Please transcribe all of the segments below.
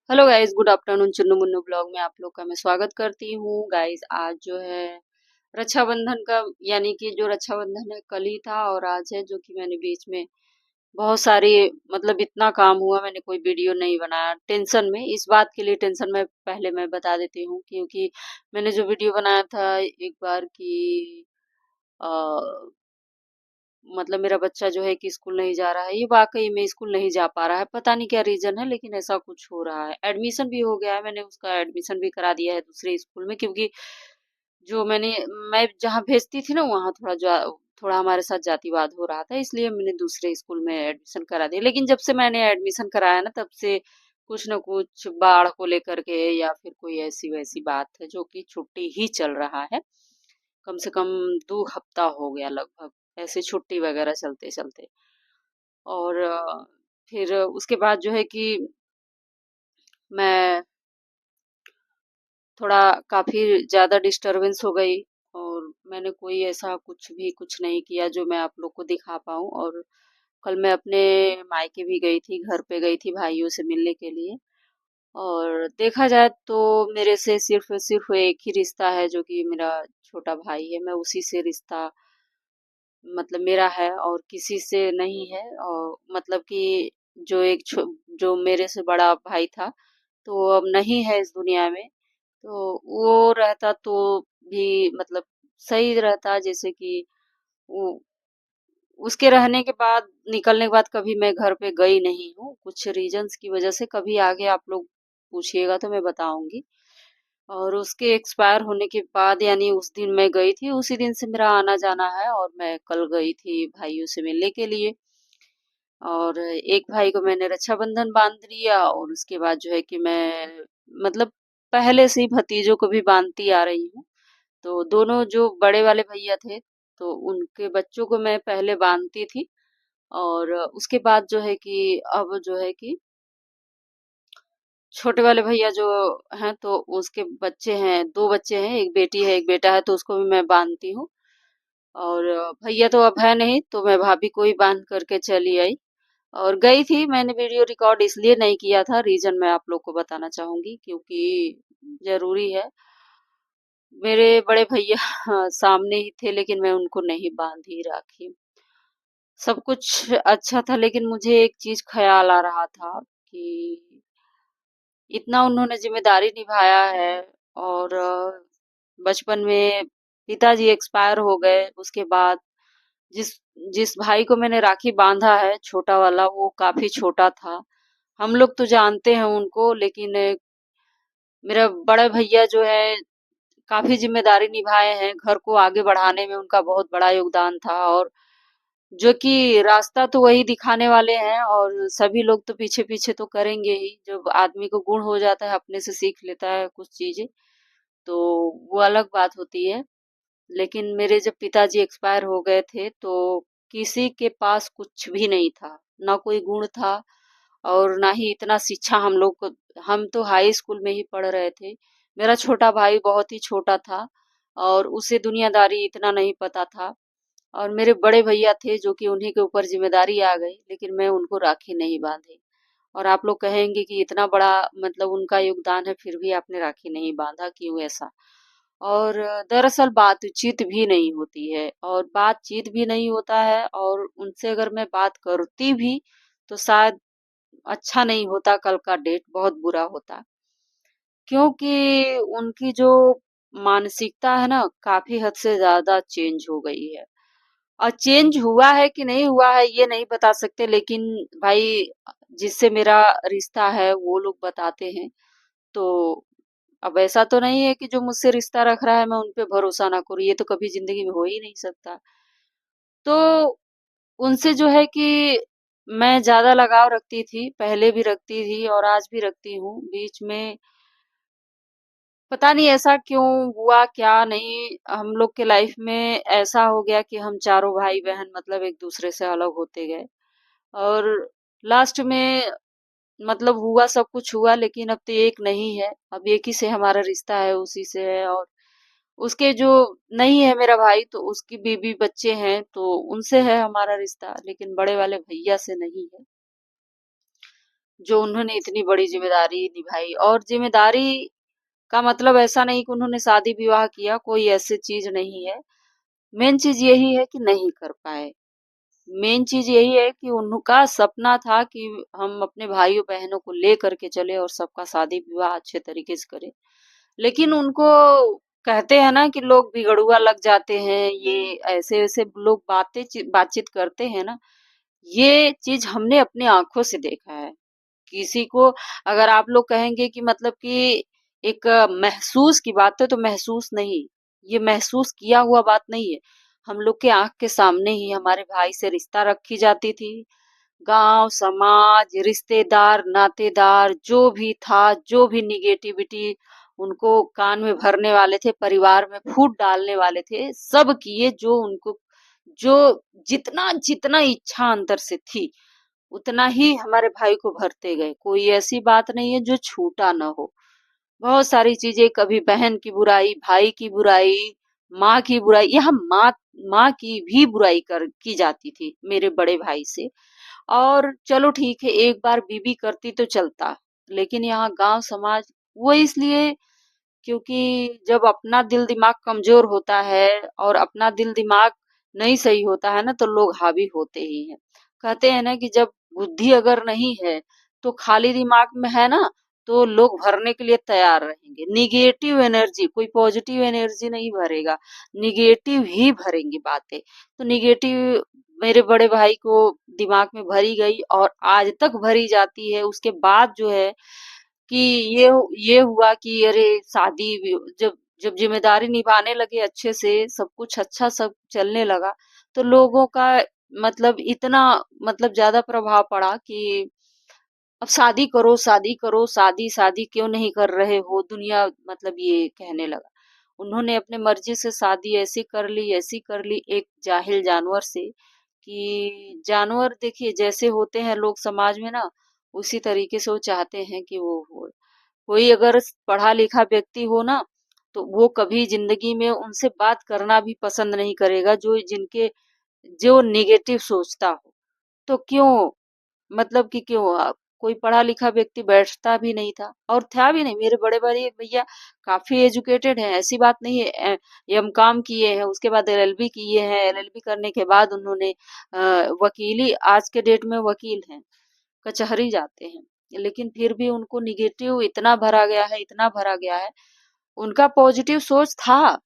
Hello guys, good afternoon. Chunnu Munnu blog में आप लोग का मैं स्वागत करती हूँ। गाइस, आज जो है रक्षाबंधन का, यानी कि जो रक्षाबंधन है कल ही था और आज है, जो कि मैंने बीच में बहुत सारी, मतलब इतना काम हुआ, मैंने कोई वीडियो नहीं बनाया टेंशन में। इस बात के लिए टेंशन में पहले मैं बता देती हूँ, क्योंकि मैंने जो वीडियो बनाया था एक बार की, मतलब मेरा बच्चा जो है कि स्कूल नहीं जा रहा है, ये वाकई में स्कूल नहीं जा पा रहा है। पता नहीं क्या रीजन है, लेकिन ऐसा कुछ हो रहा है। एडमिशन भी हो गया है, मैंने उसका एडमिशन भी करा दिया है दूसरे स्कूल में, क्योंकि जो मैं जहाँ भेजती थी ना, वहाँ थोड़ा हमारे साथ जातिवाद हो रहा था, इसलिए मैंने दूसरे स्कूल में एडमिशन करा दिया। लेकिन जब से मैंने एडमिशन कराया ना, तब से कुछ न कुछ बाढ़ को लेकर के या फिर कोई ऐसी वैसी बात है, जो कि छुट्टी ही चल रहा है। कम से कम 2 हफ्ता हो गया लगभग, ऐसे छुट्टी वगैरह चलते चलते। और फिर उसके बाद जो है कि मैं थोड़ा काफी ज्यादा डिस्टरबेंस हो गई, और मैंने कोई ऐसा कुछ नहीं किया जो मैं आप लोग को दिखा पाऊँ। और कल मैं अपने मायके भी गई थी, घर पे गई थी भाइयों से मिलने के लिए। और देखा जाए तो मेरे से सिर्फ सिर्फ एक ही रिश्ता है, जो कि मेरा छोटा भाई है। मैं उसी से रिश्ता, मतलब मेरा है, और किसी से नहीं है। और मतलब कि जो जो मेरे से बड़ा भाई था, तो वो अब नहीं है इस दुनिया में। तो वो रहता तो भी मतलब सही रहता, जैसे कि वो, उसके रहने के बाद, निकलने के बाद कभी मैं घर पे गई नहीं हूँ, कुछ रीजंस की वजह से। कभी आगे आप लोग पूछिएगा तो मैं बताऊंगी। और उसके एक्सपायर होने के बाद, यानी उस दिन मैं गई थी, उसी दिन से मेरा आना जाना है। और मैं कल गई थी भाइयों से मिलने के लिए। और एक भाई को मैंने रक्षाबंधन बांध लिया, और उसके बाद जो है कि मैं, मतलब पहले से ही भतीजों को भी बांधती आ रही हूँ। तो दोनों जो बड़े वाले भैया थे, तो उनके बच्चों को मैं पहले बांधती थी। और उसके बाद जो है कि अब जो है कि छोटे वाले भैया जो हैं, तो उसके बच्चे हैं, 2 बच्चे हैं, एक बेटी है एक बेटा है, तो उसको भी मैं बांधती हूँ। और भैया तो अब है नहीं, तो मैं भाभी को ही बांध करके चली आई। और गई थी, मैंने वीडियो रिकॉर्ड इसलिए नहीं किया था, रीजन मैं आप लोग को बताना चाहूंगी, क्योंकि जरूरी है। मेरे बड़े भैया सामने ही थे, लेकिन मैं उनको नहीं बांधी राखी। सब कुछ अच्छा था, लेकिन मुझे एक चीज ख्याल आ रहा था कि इतना उन्होंने जिम्मेदारी निभाया है। और बचपन में पिताजी एक्सपायर हो गए, उसके बाद जिस जिस भाई को मैंने राखी बांधा है, छोटा वाला, वो काफी छोटा था। हम लोग तो जानते हैं उनको, लेकिन मेरा बड़ा भैया जो है काफी जिम्मेदारी निभाए हैं, घर को आगे बढ़ाने में उनका बहुत बड़ा योगदान था। और जो कि रास्ता तो वही दिखाने वाले हैं, और सभी लोग तो पीछे पीछे तो करेंगे ही। जब आदमी को गुण हो जाता है, अपने से सीख लेता है कुछ चीजें, तो वो अलग बात होती है। लेकिन मेरे जब पिताजी एक्सपायर हो गए थे, तो किसी के पास कुछ भी नहीं था, ना कोई गुण था, और ना ही इतना शिक्षा हम लोग को। हम तो हाई स्कूल में ही पढ़ रहे थे। मेरा छोटा भाई बहुत ही छोटा था, और उसे दुनियादारी इतना नहीं पता था। और मेरे बड़े भैया थे, जो कि उन्हीं के ऊपर जिम्मेदारी आ गई, लेकिन मैं उनको राखी नहीं बांधी। और आप लोग कहेंगे कि इतना बड़ा, मतलब उनका योगदान है, फिर भी आपने राखी नहीं बांधा, क्यों ऐसा? और दरअसल बातचीत भी नहीं होती है, और बातचीत भी नहीं होता है, और उनसे अगर मैं बात करती भी, तो शायद अच्छा नहीं होता, कल का डेट बहुत बुरा होता। क्योंकि उनकी जो मानसिकता है ना, काफी हद से ज्यादा चेंज हो गई है। और चेंज हुआ है कि नहीं हुआ है, ये नहीं बता सकते, लेकिन भाई, जिससे मेरा रिश्ता है वो लोग बताते हैं। तो अब ऐसा तो नहीं है कि जो मुझसे रिश्ता रख रहा है, मैं उन पे भरोसा ना करूँ, ये तो कभी जिंदगी में हो ही नहीं सकता। तो उनसे जो है कि मैं ज्यादा लगाव रखती थी, पहले भी रखती थी और आज भी रखती हूँ। बीच में पता नहीं ऐसा क्यों हुआ, क्या नहीं, हम लोग के लाइफ में ऐसा हो गया कि हम चारों भाई बहन, मतलब एक दूसरे से अलग होते गए। और लास्ट में, मतलब हुआ, सब कुछ हुआ, लेकिन अब तो एक नहीं है। अब एक ही से हमारा रिश्ता है, उसी से है। और उसके जो नहीं है मेरा भाई, तो उसकी बीवी बच्चे हैं, तो उनसे है हमारा रिश्ता, लेकिन बड़े वाले भैया से नहीं है। जो उन्होंने इतनी बड़ी ज़िम्मेदारी निभाई। और ज़िम्मेदारी का मतलब ऐसा नहीं कि उन्होंने शादी-विवाह किया, कोई ऐसी चीज़ नहीं है। मेन चीज़ यही है कि नहीं कर पाए। मेन चीज़ यही है कि उनका सपना था कि हम अपने भाइयों-बहनों को लेकर के चले और सबका शादी-विवाह अच्छे तरीके से करें। लेकिन उनको कहते हैं ना कि लोग बिगड़ुआ लग जाते हैं, ये ऐसे-ऐसे लोग बातचीत करते हैं ना, ये चीज़ हमने अपनी आँखों से देखा है। किसी को अगर आप लोग कहेंगे कि मतलब कि एक महसूस की बात है तो महसूस नहीं, ये महसूस किया हुआ बात नहीं है। हम लोग के आँख के सामने ही हमारे भाई से रिश्ता रखी जाती थी। गाँव, समाज, रिश्तेदार, नातेदार जो भी था, जो भी नेगेटिविटी उनको कान में भरने वाले थे, परिवार में फूट डालने वाले थे, सब किए जो उनको जो जितना जितना इच्छा अंदर से थी, उतना ही हमारे भाई को भरते गए। कोई ऐसी बात नहीं है जो छूटा ना हो। बहुत सारी चीज़ें कभी बहन की बुराई, भाई की बुराई, माँ की बुराई, यहाँ माँ माँ की भी बुराई की जाती थी मेरे बड़े भाई से। और चलो ठीक है, एक बार बीबी करती तो चलता, लेकिन यहाँ गाँव समाज वो इसलिए क्योंकि जब अपना दिल-दिमाग कमज़ोर होता है और अपना दिल-दिमाग नहीं सही होता है ना, तो लोग हावी होते ही हैं। कहते हैं ना कि जब बुद्धि अगर नहीं है, तो खाली दिमाग में है ना, तो लोग भरने के लिए तैयार रहेंगे। नेगेटिव एनर्जी, कोई पॉजिटिव एनर्जी नहीं भरेगा, नेगेटिव ही भरेंगी बातें। तो नेगेटिव मेरे बड़े भाई को दिमाग में भरी गई और आज तक भरी जाती है। उसके बाद जो है कि ये हुआ कि अरे शादी जब जब जिम्मेदारी निभाने लगे अच्छे से सब कुछ अच्छा सब चलने लगा तो लोगों का मतलब इतना मतलब ज्यादा प्रभाव पड़ा कि अब शादी करो शादी करो शादी शादी क्यों नहीं कर रहे हो दुनिया मतलब ये कहने लगा उन्होंने अपने मर्जी से शादी ऐसी कर ली एक जाहिल जानवर से कि जानवर देखिए जैसे होते हैं लोग समाज में ना उसी तरीके से वो चाहते हैं कि वो हो कोई अगर पढ़ा लिखा व्यक्ति हो ना तो वो कभी जिंदगी में उनसे बात करना भी पसंद नहीं करेगा जो नेगेटिव सोचता हो तो क्यों मतलब कि क्यों कोई पढ़ा लिखा व्यक्ति बैठता भी नहीं था और था भी नहीं मेरे बड़े बड़े भैया काफी एजुकेटेड हैं ऐसी बात नहीं है एमकॉम किए हैं उसके बाद एलएलबी किए हैं एलएलबी करने के बाद उन्होंने वकीली आज के डेट में वकील हैं कचहरी जाते हैं लेकिन फिर भी उनको निगेटिव इतना भरा गया है इतना भरा गया है उनका पॉजिटिव सोच था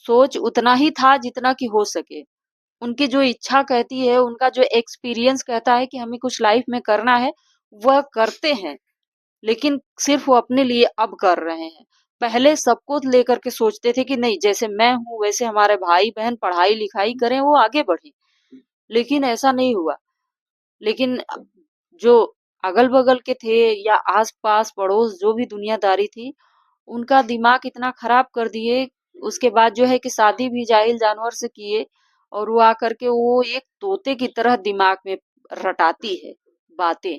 सोच उतना ही था जितना कि हो सके उनकी जो इच्छा कहती है उनका जो एक्सपीरियंस कहता है कि हमें कुछ लाइफ में करना है वह करते हैं लेकिन सिर्फ वो अपने लिए अब कर रहे हैं पहले सबको लेकर के सोचते थे कि नहीं जैसे मैं हूं वैसे हमारे भाई बहन पढ़ाई लिखाई करें वो आगे बढ़े लेकिन ऐसा नहीं हुआ लेकिन जो अगल-बगल के थे या आस-पास पड़ोस जो भी दुनियादारी थी, उनका दिमाग इतना खराब कर दिए, उसके बाद जो है कि शादी भी जाहिल जानवर से किए और वो आकर के वो एक तोते की तरह दिमाग में रटाती है बातें।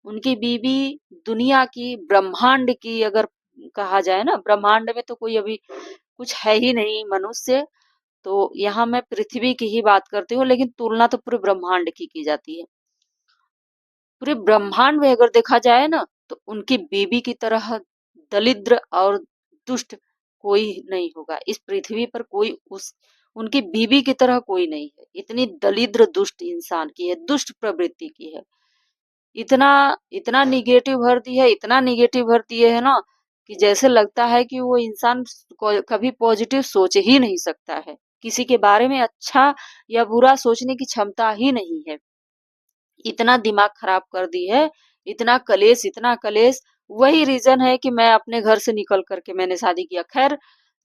उनकी बीवी दुनिया की ब्रह्मांड की अगर कहा जाए ना ब्रह्मांड में तो कोई अभी कुछ है ही नहीं मनुष्य, तो यहाँ मैं पृथ्वी की ही बात करती हूँ लेकिन तुलना तो पूरे ब्रह्मांड की जाती है। पूरे ब्रह्मांड में अगर देखा जाए ना तो उनकी बीबी की तरह दरिद्र और दुष्ट कोई नहीं होगा इस पृथ्वी पर कोई उस उनकी बीबी की तरह कोई नहीं है इतनी दरिद्र दुष्ट इंसान की है दुष्ट प्रवृत्ति की है इतना इतना निगेटिव भर दी है इतना निगेटिव भर दिए है ना कि जैसे लगता है कि वो इंसान कभी पॉजिटिव सोच ही नहीं सकता है किसी के बारे में अच्छा या बुरा सोचने की क्षमता ही नहीं है इतना दिमाग खराब कर दी है, इतना कलेश, वही रीज़न है कि मैं अपने घर से निकल कर के मैंने शादी किया। ख़ैर,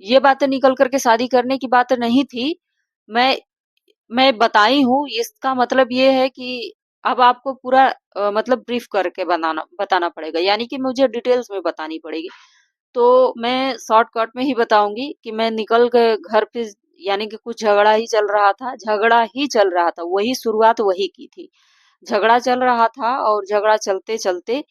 ये बातें निकल कर के शादी करने की बात नहीं थी। मैं मैं बताई हूँ, इसका मतलब ये है कि अब आपको पूरा मतलब ब्रीफ़ करके बताना पड़ेगा, यानी कि मुझे डिटेल्स में बतानी पड़ेगी। तो मैं शॉर्टकट में ही बताऊँगी कि मैं निकल गए घर पे यानी कि कुछ झगड़ा ही चल रहा था, वही शुरुआत वही की थी। झगड़ा चल रहा था और झगड़ा चलते-चलते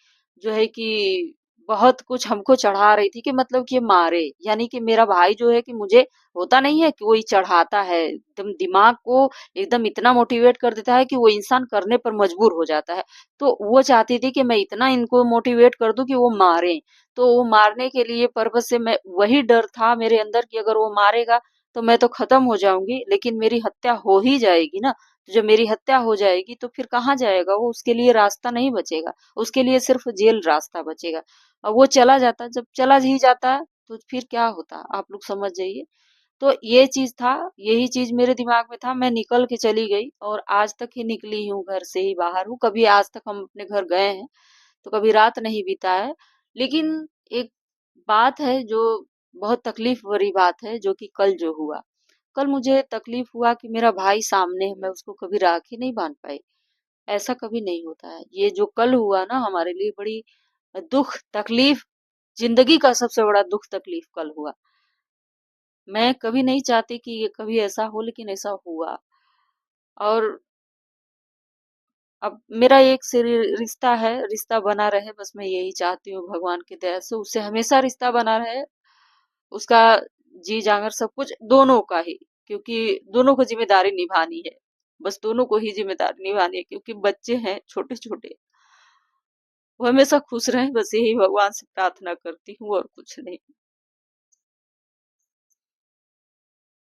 जो है कि बहुत कुछ हमको चढ़ा रही थी कि मतलब कि ये मारे, यानी कि मेरा भाई जो है कि मुझे होता नहीं है कि वही चढ़ाता है, एकदम दिमाग को एकदम इतना मोटिवेट कर देता है कि वो इंसान करने पर मजबूर हो जाता है। तो वो चाहती थी कि मैं इतना इनको मोटिवेट कर दूं कि वो मारें। तो वो मारने के लिए पर्पस से मैं, वही डर था मेरे अंदर कि अगर वो मारेगा तो मैं तो खत्म हो जाऊंगी, लेकिन मेरी हत्या हो ही जाएगी ना। तो जब मेरी हत्या हो जाएगी तो फिर कहाँ जाएगा वो, उसके लिए रास्ता नहीं बचेगा, उसके लिए सिर्फ जेल रास्ता बचेगा। और वो चला जाता, जब चला ही जाता तो फिर क्या होता, आप लोग समझ जाइए। तो ये चीज था, यही चीज मेरे दिमाग में था। मैं निकल के चली गई और आज तक ही निकली हूँ, घर से ही बाहर हूँ। कभी आज तक हम अपने घर गए हैं तो कभी रात नहीं बिता है। लेकिन एक बात है जो बहुत तकलीफ भरी बात है, जो कि कल जो हुआ, कल मुझे तकलीफ हुआ कि मेरा भाई सामने है, मैं उसको कभी राखी नहीं बांध पाई। ऐसा कभी नहीं होता है। ये जो कल हुआ ना, हमारे लिए बड़ी दुख तकलीफ, जिंदगी का सबसे बड़ा दुख तकलीफ कल हुआ। मैं कभी नहीं चाहती कि ये कभी ऐसा हो, लेकिन ऐसा हुआ। और अब मेरा एक से रिश्ता है, रिश्ता बना रहे, बस मैं यही चाहती हूँ भगवान की दया से, उससे हमेशा रिश्ता बना रहे। उसका जी जांगर सब कुछ दोनों का ही, क्योंकि दोनों को जिम्मेदारी निभानी है। बस दोनों को ही जिम्मेदारी निभानी है, क्योंकि बच्चे हैं छोटे छोटे। वो हमेशा खुश रहें, बस यही भगवान से प्रार्थना करती हूँ और कुछ नहीं।